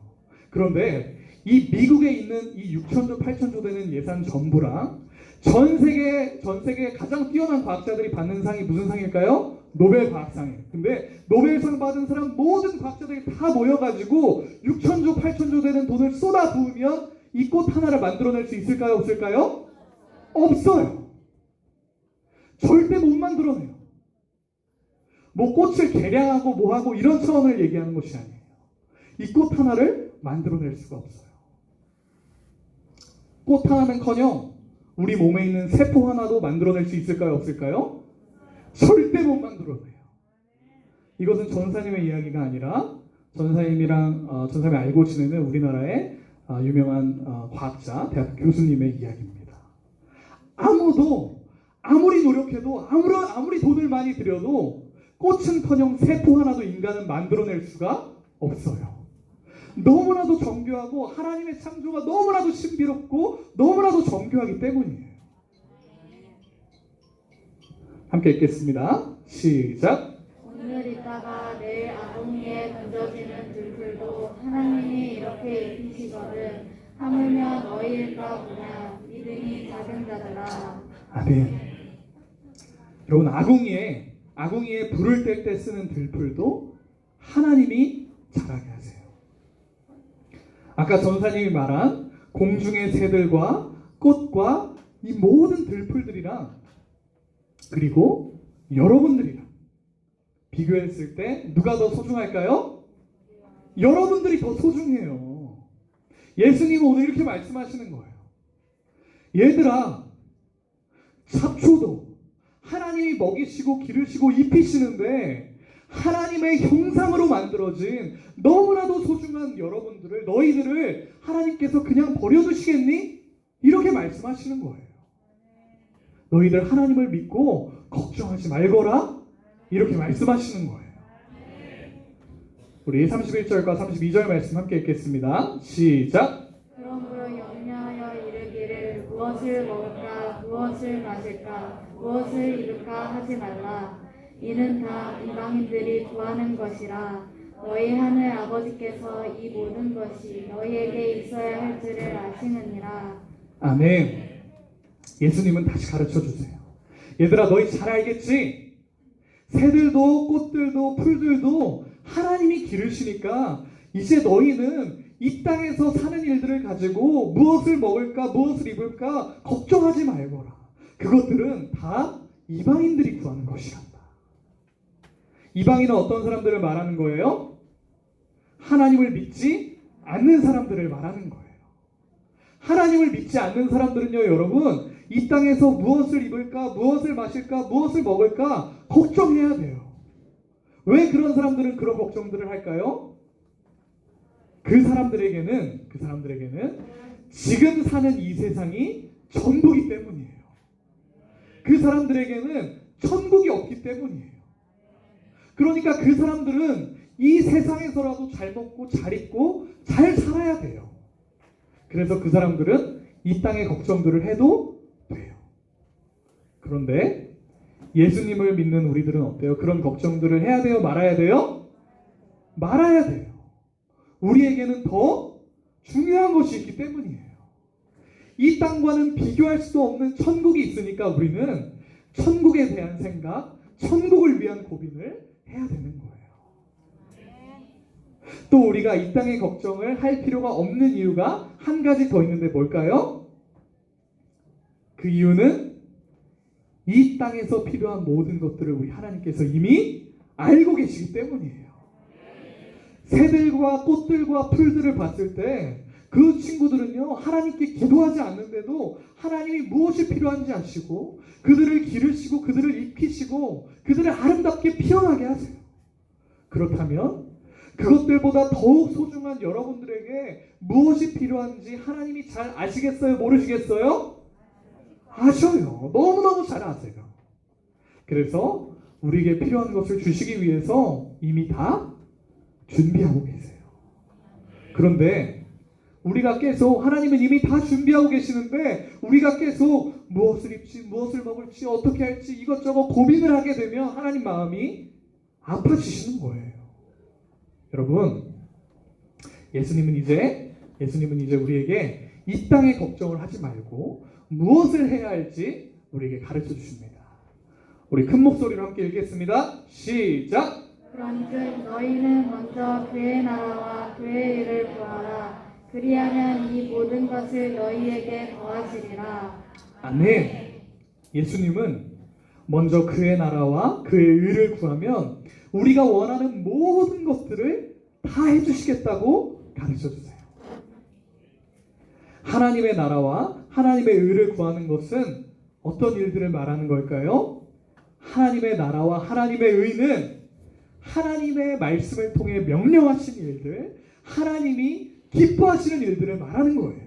그런데 이 미국에 있는 이 6천조, 8천조 되는 예산 전부랑 전 세계 가장 뛰어난 과학자들이 받는 상이 무슨 상일까요? 노벨 과학상이에요. 근데 노벨상 받은 사람 모든 과학자들이 다 모여가지고 6천조, 8천조 되는 돈을 쏟아 부으면 이 꽃 하나를 만들어낼 수 있을까요? 없을까요? 없어요. 절대 못 만들어내요. 뭐 꽃을 개량하고 뭐하고 이런 차원을 얘기하는 것이 아니에요. 이 꽃 하나를 만들어낼 수가 없어요. 꽃 하나는커녕 우리 몸에 있는 세포 하나도 만들어낼 수 있을까요? 없을까요? 절대 못 만들어내요. 이것은 전사님의 이야기가 아니라 전사님이 알고 지내는 우리나라의 유명한 과학자, 대학 교수님의 이야기입니다. 아무도 아무리 노력해도 아무리 돈을 많이 들여도 꽃은커녕 세포 하나도 인간은 만들어낼 수가 없어요. 너무나도 정교하고 하나님의 창조가 너무나도 신비롭고 너무나도 정교하기 때문이에요. 함께 읽겠습니다. 시작. 오늘 있다가 내일 아궁이에 던져지는 들풀도 하나님이 이렇게 입히시거든 하물며 너희일까 보냐 믿음이 작은 자들아. 아멘. 여러분, 아궁이에 불을 뗄 때 쓰는 들풀도 하나님이 자라게 하세요. 아까 전사님이 말한 공중의 새들과 꽃과 이 모든 들풀들이랑 그리고 여러분들이랑 비교했을 때 누가 더 소중할까요? 여러분들이 더 소중해요. 예수님은 오늘 이렇게 말씀하시는 거예요. 얘들아, 잡초도 하나님이 먹이시고 기르시고 입히시는데 하나님의 형상으로 만들어진 너무나도 소중한 너희들을 하나님께서 그냥 버려두시겠니? 이렇게 말씀하시는 거예요. 너희들 하나님을 믿고 걱정하지 말거라, 이렇게 말씀하시는 거예요. 우리 31절과 32절 말씀 함께 읽겠습니다. 시작. 그러므로 염려하여 이르기를 무엇을 먹을까 무엇을 마실까 무엇을 입을까 하지 말라. 이는 다 이방인들이 구하는 것이라. 너희 하늘 아버지께서 이 모든 것이 너희에게 있어야 할 줄을 아시느니라. 아멘. 예수님은 다시 가르쳐 주세요. 얘들아, 너희 잘 알겠지? 새들도 꽃들도 풀들도 하나님이 기르시니까 이제 너희는 이 땅에서 사는 일들을 가지고 무엇을 먹을까 무엇을 입을까 걱정하지 말거라. 그것들은 다 이방인들이 구하는 것이란다. 이방인은 어떤 사람들을 말하는 거예요? 하나님을 믿지 않는 사람들을 말하는 거예요. 하나님을 믿지 않는 사람들은요, 여러분, 이 땅에서 무엇을 입을까, 무엇을 마실까, 무엇을 먹을까 걱정해야 돼요. 왜 그런 사람들은 그런 걱정들을 할까요? 그 사람들에게는 지금 사는 이 세상이 전부이기 때문이에요. 그 사람들에게는 천국이 없기 때문이에요. 그러니까 그 사람들은 이 세상에서라도 잘 먹고 잘 입고 잘 살아야 돼요. 그래서 그 사람들은 이 땅의 걱정들을 해도 돼요. 그런데 예수님을 믿는 우리들은 어때요? 그런 걱정들을 해야 돼요? 말아야 돼요? 말아야 돼요. 우리에게는 더 중요한 것이 있기 때문이에요. 이 땅과는 비교할 수도 없는 천국이 있으니까 우리는 천국에 대한 생각, 천국을 위한 고민을 해야 되는 거예요. 또 우리가 이 땅의 걱정을 할 필요가 없는 이유가 한 가지 더 있는데 뭘까요? 그 이유는 이 땅에서 필요한 모든 것들을 우리 하나님께서 이미 알고 계시기 때문이에요. 새들과 꽃들과 풀들을 봤을 때 그 친구들은요, 하나님께 기도하지 않는데도 하나님이 무엇이 필요한지 아시고 그들을 기르시고 그들을 입히시고 그들을 아름답게 피어나게 하세요. 그렇다면 그것들보다 더욱 소중한 여러분들에게 무엇이 필요한지 하나님이 잘 아시겠어요? 모르시겠어요? 아셔요. 너무너무 잘 아세요. 그래서 우리에게 필요한 것을 주시기 위해서 이미 다 준비하고 계세요. 그런데 우리가 계속, 하나님은 이미 다 준비하고 계시는데 우리가 계속 무엇을 입지, 무엇을 먹을지, 어떻게 할지 이것저것 고민을 하게 되면 하나님 마음이 아파지시는 거예요. 여러분, 예수님은 이제 우리에게 이 땅의 걱정을 하지 말고 무엇을 해야 할지 우리에게 가르쳐 주십니다. 우리 큰 목소리로 함께 읽겠습니다. 시작! 그런즉 너희는 먼저 그의 나라와 그의 일을 구하라. 그리하면 이 모든 것을 너희에게 더하시리라. 아멘. 예수님은 먼저 그의 나라와 그의 의를 구하면 우리가 원하는 모든 것들을 다 해주시겠다고 가르쳐주세요. 하나님의 나라와 하나님의 의를 구하는 것은 어떤 일들을 말하는 걸까요? 하나님의 나라와 하나님의 의는 하나님의 말씀을 통해 명령하신 일들, 하나님이 기뻐하시는 일들을 말하는 거예요.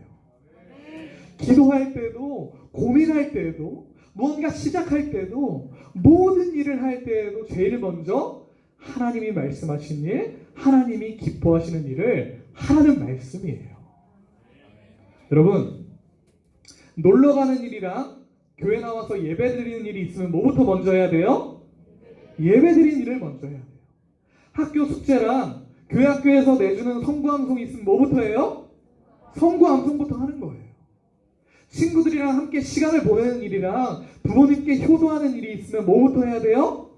기도할 때도, 고민할 때도, 무언가 시작할 때도, 모든 일을 할 때에도 제일 먼저 하나님이 말씀하신 일, 하나님이 기뻐하시는 일을 하라는 말씀이에요. 여러분, 놀러 가는 일이랑 교회 나와서 예배 드리는 일이 있으면 뭐부터 먼저 해야 돼요? 예배 드리는 일을 먼저 해야 돼요. 학교 숙제랑 교회 학교에서 내주는 성구암송이 있으면 뭐부터 해요? 성구암송부터 하는 거예요. 친구들이랑 함께 시간을 보내는 일이랑 부모님께 효도하는 일이 있으면 뭐부터 해야 돼요?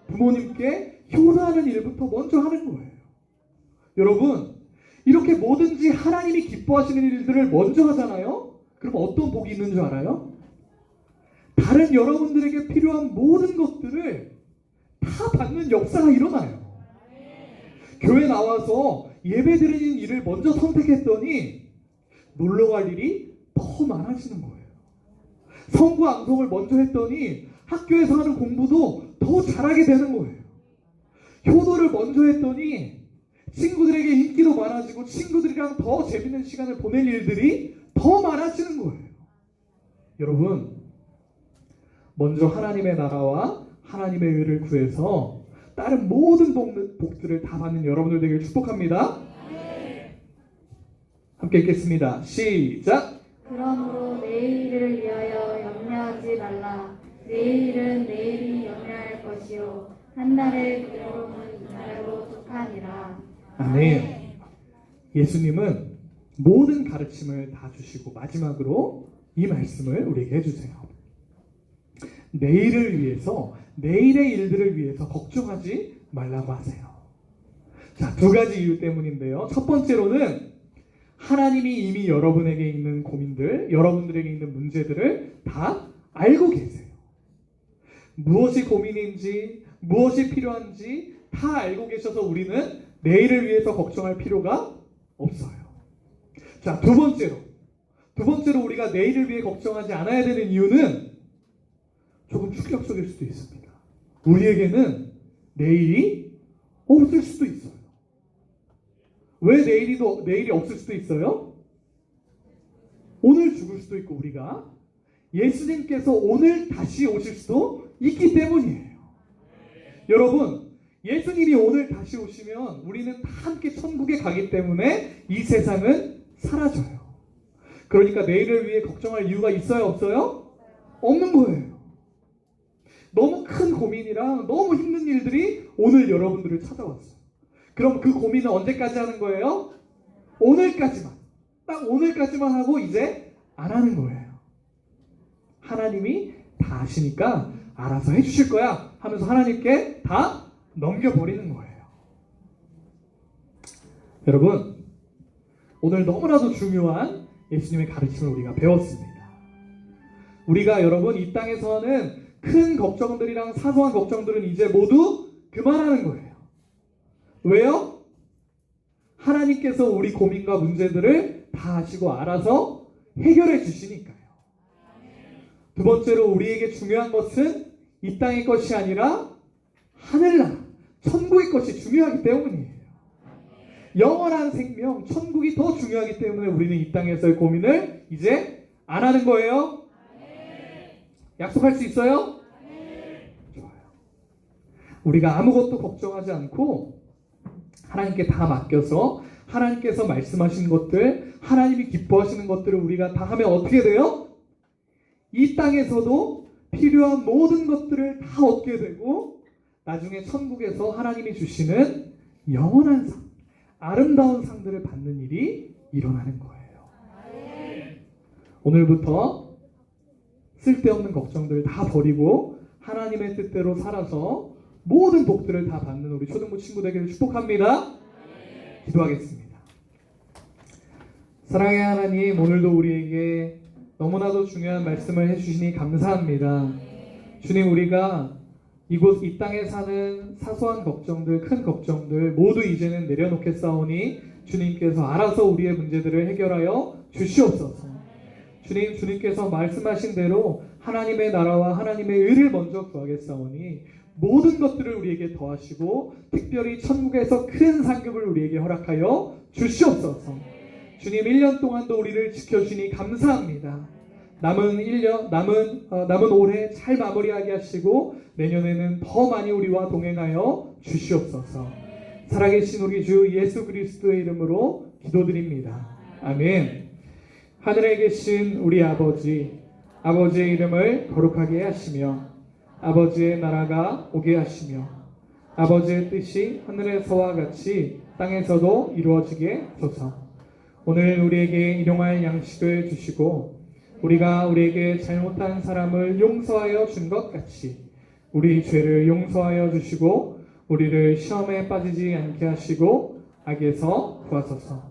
부모님께 효도하는 일부터 먼저 하는 거예요. 여러분, 이렇게 뭐든지 하나님이 기뻐하시는 일들을 먼저 하잖아요? 그럼 어떤 복이 있는 줄 알아요? 다른 여러분들에게 필요한 모든 것들을 다 받는 역사가 일어나요. 교회 나와서 예배 드리는 일을 먼저 선택했더니 놀러 갈 일이 더 많아지는 거예요. 성구 암송을 먼저 했더니 학교에서 하는 공부도 더 잘하게 되는 거예요. 효도를 먼저 했더니 친구들에게 인기도 많아지고 친구들이랑 더 재밌는 시간을 보낼 일들이 더 많아지는 거예요. 여러분, 먼저 하나님의 나라와 하나님의 의를 구해서 다른 모든 복들을 다 받는 여러분들 되길 축복합니다. 함께 읽겠습니다. 시작! 그러므로 내일을 위하여 염려하지 말라. 내일은 내일이 염려할 것이요 한 날의 괴로움은 이날로 족하니라. 아멘. 예수님은 모든 가르침을 다 주시고 마지막으로 이 말씀을 우리에게 해주세요. 내일을 위해서, 내일의 일들을 위해서 걱정하지 말라고 하세요. 자, 두 가지 이유 때문인데요. 첫 번째로는 하나님이 이미 여러분에게 있는 고민들, 여러분들에게 있는 문제들을 다 알고 계세요. 무엇이 고민인지, 무엇이 필요한지 다 알고 계셔서 우리는 내일을 위해서 걱정할 필요가 없어요. 자, 두 번째로 우리가 내일을 위해 걱정하지 않아야 되는 이유는 조금 충격적일 수도 있습니다. 우리에게는 내일이 없을 수도 있어요. 왜 내일이 없을 수도 있어요? 오늘 죽을 수도 있고 우리가 예수님께서 오늘 다시 오실 수도 있기 때문이에요. 여러분, 예수님이 오늘 다시 오시면 우리는 다 함께 천국에 가기 때문에 이 세상은 사라져요. 그러니까 내일을 위해 걱정할 이유가 있어요, 없어요? 없는 거예요. 너무 큰 고민이랑 너무 힘든 일들이 오늘 여러분들을 찾아왔어요. 그럼 그 고민은 언제까지 하는 거예요? 오늘까지만. 딱 오늘까지만 하고 이제 안 하는 거예요. 하나님이 다 아시니까 알아서 해주실 거야 하면서 하나님께 다 넘겨버리는 거예요. 여러분, 오늘 너무나도 중요한 예수님의 가르침을 우리가 배웠습니다. 우리가 여러분 이 땅에서 하는 큰 걱정들이랑 사소한 걱정들은 이제 모두 그만하는 거예요. 왜요? 하나님께서 우리 고민과 문제들을 다 아시고 알아서 해결해 주시니까요. 두 번째로 우리에게 중요한 것은 이 땅의 것이 아니라 하늘나라, 천국의 것이 중요하기 때문이에요. 영원한 생명, 천국이 더 중요하기 때문에 우리는 이 땅에서의 고민을 이제 안 하는 거예요. 약속할 수 있어요? 좋아요. 우리가 아무것도 걱정하지 않고 하나님께 다 맡겨서 하나님께서 말씀하신 것들, 하나님이 기뻐하시는 것들을 우리가 다 하면 어떻게 돼요? 이 땅에서도 필요한 모든 것들을 다 얻게 되고 나중에 천국에서 하나님이 주시는 영원한 상, 아름다운 상들을 받는 일이 일어나는 거예요. 오늘부터 쓸데없는 걱정들을 다 버리고 하나님의 뜻대로 살아서 모든 복들을 다 받는 우리 초등부 친구 되기를 축복합니다. 기도하겠습니다. 사랑의 하나님, 오늘도 우리에게 너무나도 중요한 말씀을 해주시니 감사합니다. 주님, 우리가 이곳 이 땅에 사는 사소한 걱정들, 큰 걱정들 모두 이제는 내려놓겠사오니 주님께서 알아서 우리의 문제들을 해결하여 주시옵소서. 주님, 주님께서 말씀하신 대로 하나님의 나라와 하나님의 의를 먼저 구하겠사오니 모든 것들을 우리에게 더하시고 특별히 천국에서 큰 상급을 우리에게 허락하여 주시옵소서. 주님, 1년 동안도 우리를 지켜주니 감사합니다. 남은 올해 잘 마무리하게 하시고 내년에는 더 많이 우리와 동행하여 주시옵소서. 살아계신 우리 주 예수 그리스도의 이름으로 기도드립니다. 아멘. 하늘에 계신 우리 아버지의 이름을 거룩하게 하시며 아버지의 나라가 오게 하시며 아버지의 뜻이 하늘에서와 같이 땅에서도 이루어지게 하소서. 오늘 우리에게 일용할 양식을 주시고 우리에게 잘못한 사람을 용서하여 준 것 같이 우리 죄를 용서하여 주시고 우리를 시험에 빠지지 않게 하시고 악에서 구하소서.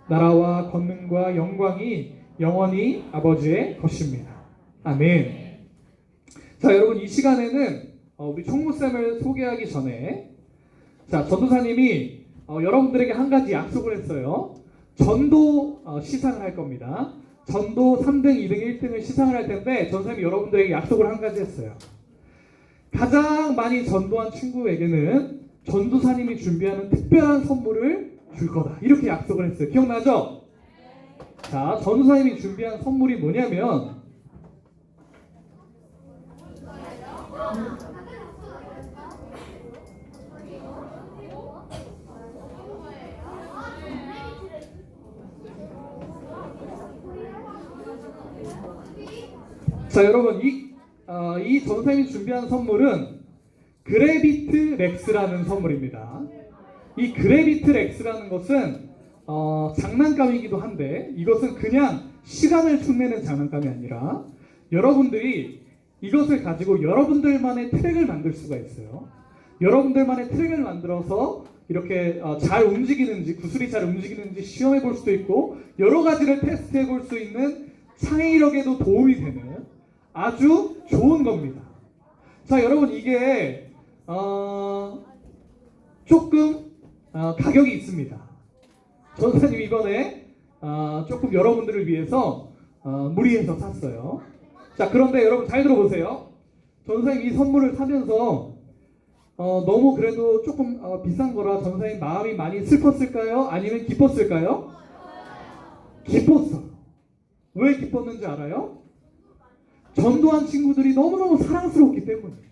나라와 권능과 영광이 영원히 아버지의 것입니다. 아멘. 자, 여러분, 이 시간에는 우리 총무쌤을 소개하기 전에 전도사님이 여러분들에게 한 가지 약속을 했어요. 전도 시상을 할 겁니다. 전도 3등, 2등, 1등을 시상을 할 텐데 전도사님이 여러분들에게 약속을 한 가지 했어요. 가장 많이 전도한 친구에게는 전도사님이 준비하는 특별한 선물을 줄 거다. 이렇게 약속을 했어요. 기억나죠? 자, 전도사님이 준비한 선물이 뭐냐면 자, 여러분, 이 전도사님이 준비한 선물은 그래비트 렉스라는 선물입니다. 이 그래비트 렉스라는 것은 장난감이기도 한데 이것은 그냥 시간을 촉내는 장난감이 아니라 여러분들이 이것을 가지고 여러분들만의 트랙을 만들 수가 있어요. 여러분들만의 트랙을 만들어서 이렇게 잘 움직이는지, 구슬이 잘 움직이는지 시험해 볼 수도 있고 여러 가지를 테스트해 볼 수 있는 창의력에도 도움이 되는 아주 좋은 겁니다. 자, 여러분, 이게 조금 가격이 있습니다. 전사님 이번에 조금 여러분들을 위해서 무리해서 샀어요. 자, 그런데 여러분 잘 들어보세요. 전사님 이 선물을 사면서 너무 그래도 조금 비싼 거라 전사님 마음이 많이 슬펐을까요? 아니면 기뻤을까요? 기뻤어요. 왜 기뻤는지 알아요? 전도한 친구들이 너무너무 사랑스럽기 때문이에요.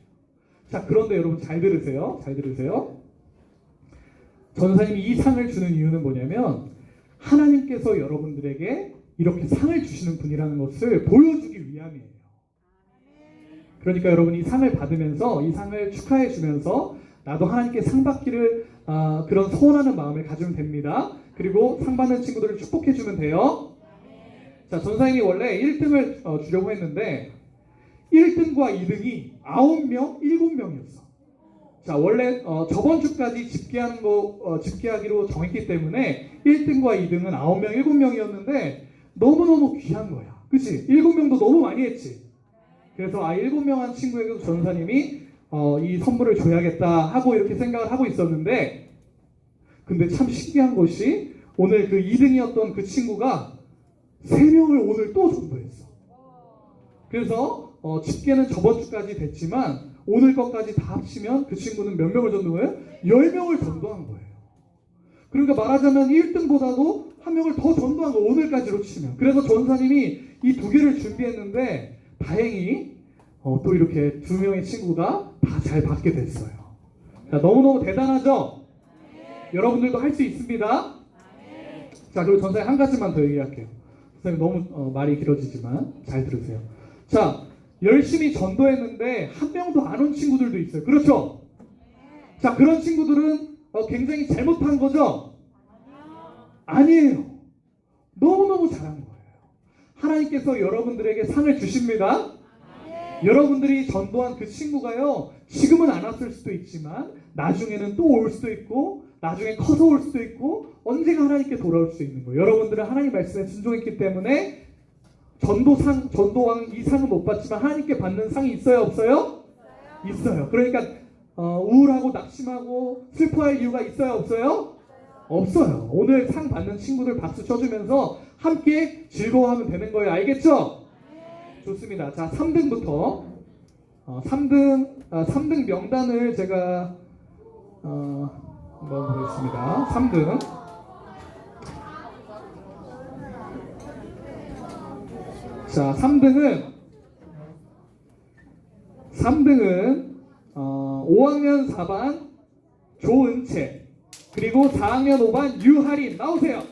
자, 그런데 여러분 잘 들으세요. 잘 들으세요. 전사님이 이 상을 주는 이유는 뭐냐면 하나님께서 여러분들에게 이렇게 상을 주시는 분이라는 것을 보여주기 위함이에요. 그러니까 여러분 이 상을 받으면서 이 상을 축하해 주면서 나도 하나님께 상 받기를 그런 소원하는 마음을 가지면 됩니다. 그리고 상 받는 친구들을 축복해 주면 돼요. 자, 전사님이 원래 1등을 주려고 했는데 1등과 2등이 9명, 7명이었어. 자, 원래 저번 주까지 집계하기로 정했기 때문에 1등과 2등은 9명, 7명이었는데 너무너무 귀한 거야. 그치? 7명도 너무 많이 했지. 그래서 7명 한 친구에게도 전사님이 이 선물을 줘야겠다 하고 이렇게 생각을 하고 있었는데 근데 참 신기한 것이 오늘 그 2등이었던 그 친구가 3명을 오늘 또 전도했어. 그래서 집계는 저번 주까지 됐지만 오늘 것까지 다 합치면 그 친구는 몇 명을 전도해요? 10명을 전도한 거예요. 그러니까 말하자면 1등보다도 한 명을 더 전도한 거 오늘까지로 치면. 그래서 전사님이 이 2개를 준비했는데 다행히 또 이렇게 2명의 친구가 다 잘 받게 됐어요. 자, 너무너무 대단하죠? 여러분들도 할 수 있습니다. 자, 그리고 전사님 한 가지만 더 얘기할게요. 선생님 너무 말이 길어지지만 잘 들으세요. 자, 열심히 전도했는데 한 명도 안 온 친구들도 있어요. 그렇죠? 자, 그런 친구들은 굉장히 잘못한 거죠? 아니에요. 너무너무 잘한 거예요. 하나님께서 여러분들에게 상을 주십니다. 여러분들이 전도한 그 친구가요, 지금은 안 왔을 수도 있지만 나중에는 또 올 수도 있고 나중에 커서 올 수도 있고 언제가 하나님께 돌아올 수 있는 거예요. 여러분들은 하나님 말씀에 순종했기 때문에 전도왕 이 상은 못 받지만 하나님께 받는 상이 있어요, 없어요? 있어요. 그러니까 우울하고 낙심하고 슬퍼할 이유가 있어요, 없어요? 없어요. 오늘 상 받는 친구들 박수 쳐주면서 함께 즐거워하면 되는 거예요. 알겠죠? 좋습니다. 자, 3등부터 3등 명단을 제가 한번 보겠습니다. 3등. 자, 3등은 5학년 4반 조은채, 그리고 4학년 5반 유하린. 나오세요.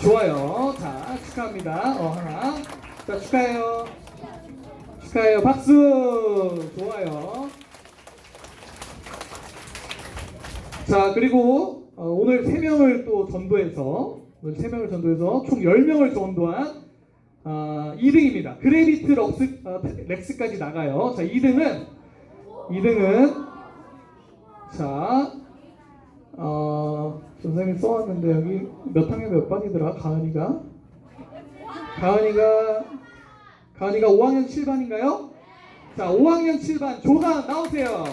좋아요. 자, 축하합니다. 하나. 자, 축하해요. 축하해요. 박수. 좋아요. 자, 그리고 오늘 3명을 또 전도해서 총 10명을 전도한 2등입니다. 그래비트 렉스까지 나가요. 자, 2등은 자, 선생님이 써왔는데 여기 몇 학년 몇 반이더라? 가은이가 5학년 7반인가요? 자, 5학년 7반 조가 나오세요.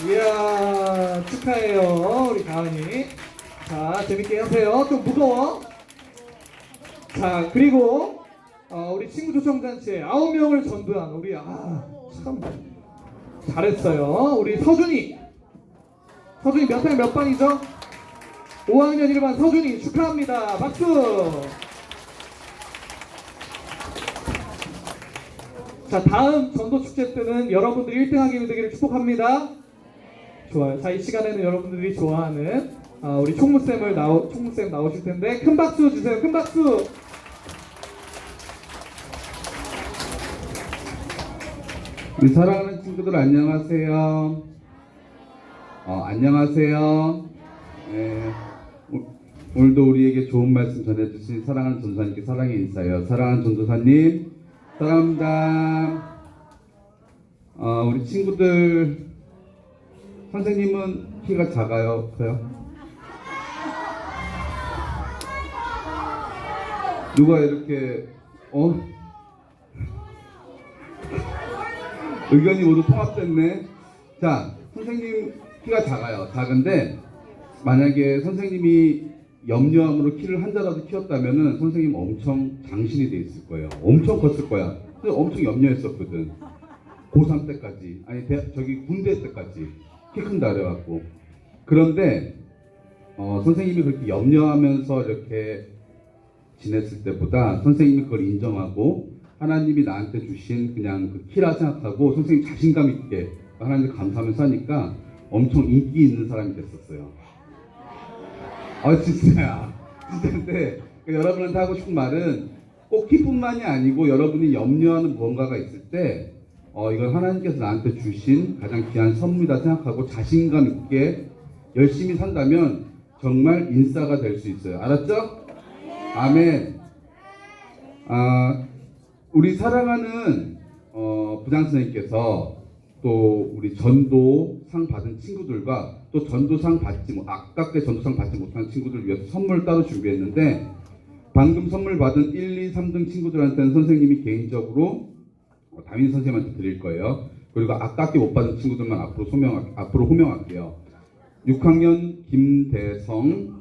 이야, 축하해요, 우리 가은이. 자, 재밌게 하세요. 좀 무거워. 자, 그리고 우리 친구 초청잔치에 9명을 전도한 우리 참 잘했어요. 우리 서준이 몇 학년 몇 반이죠? 5학년 1반 서준이 축하합니다. 박수. 자, 다음 전도축제 때는 여러분들이 1등하게 되기를 축복합니다. 좋아요. 자, 이 시간에는 여러분들이 좋아하는 우리 총무쌤 나오실 텐데 큰 박수 주세요. 큰 박수. 우리 사랑하는 친구들 안녕하세요. 안녕하세요. 네, 오늘도 우리에게 좋은 말씀 전해주신 사랑하는 전도사님께 사랑의 인사예요. 사랑하는 전도사님 사랑합니다. 우리 친구들, 선생님은 키가 작아요? 커요? 누가 이렇게 의견이 모두 통합됐네. 자, 선생님 키가 작아요. 작은데 만약에 선생님이 염려함으로 키를 한 자라도 키웠다면은 선생님 엄청 장신이 돼 있을 거예요. 엄청 컸을 거야. 근데 엄청 염려했었거든. 고3 때까지, 아니 군대 때까지 키 큰다 그래갖고. 그런데 선생님이 그렇게 염려하면서 이렇게 지냈을 때보다 선생님이 그걸 인정하고 하나님이 나한테 주신 그냥 그 키라 생각하고 선생님 자신감 있게 하나님께 감사하면서 하니까 엄청 인기 있는 사람이 됐었어요. 진짜야. 진짜인데 여러분한테 하고 싶은 말은 꼭 키뿐만이 아니고 여러분이 염려하는 뭔가가 있을 때 이건 하나님께서 나한테 주신 가장 귀한 선물이다 생각하고 자신감 있게 열심히 산다면 정말 인싸가 될 수 있어요. 알았죠? 아멘. 우리 사랑하는 부장선생님께서 또 우리 전도상 받은 친구들과 또 전도상 아깝게 전도상 받지 못한 친구들을 위해서 선물을 따로 준비했는데, 방금 선물 받은 1, 2, 3등 친구들한테는 선생님이 개인적으로 담임 선생님한테 드릴 거예요. 그리고 아깝게 못 받은 친구들만 앞으로 호명할게요. 6학년 김대성,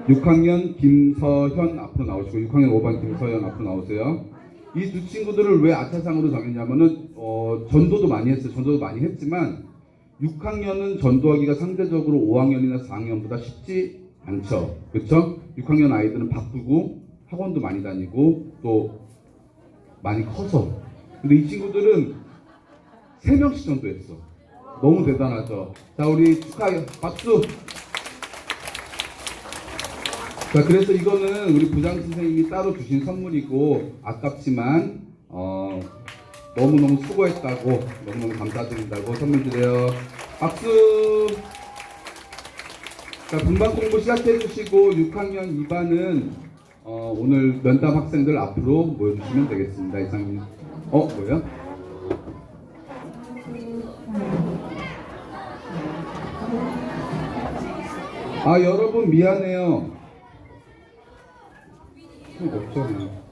6학년 김서현 앞으로 나오시고 6학년 5반 김서현 앞으로 나오세요. 이 두 친구들을 왜 아차상으로 정했냐면은 전도도 많이 했어요. 전도도 많이 했지만 6학년은 전도하기가 상대적으로 5학년이나 4학년보다 쉽지 않죠. 그렇죠? 6학년 아이들은 바쁘고 학원도 많이 다니고 또 많이 커서. 근데 이 친구들은 3명씩 전도했어. 너무 대단하죠. 자, 우리 축하해요. 박수. 자, 그래서 이거는 우리 부장 선생님이 따로 주신 선물이고 아깝지만 너무너무 수고했다고, 너무너무 감사드린다고 선물 드려요. 박수. 자, 분반 공부 시작해 주시고 6학년 2반은 오늘 면담 학생들 앞으로 모여주시면 되겠습니다. 이상입니다. 뭐예요? 여러분 미안해요. 없잖아요.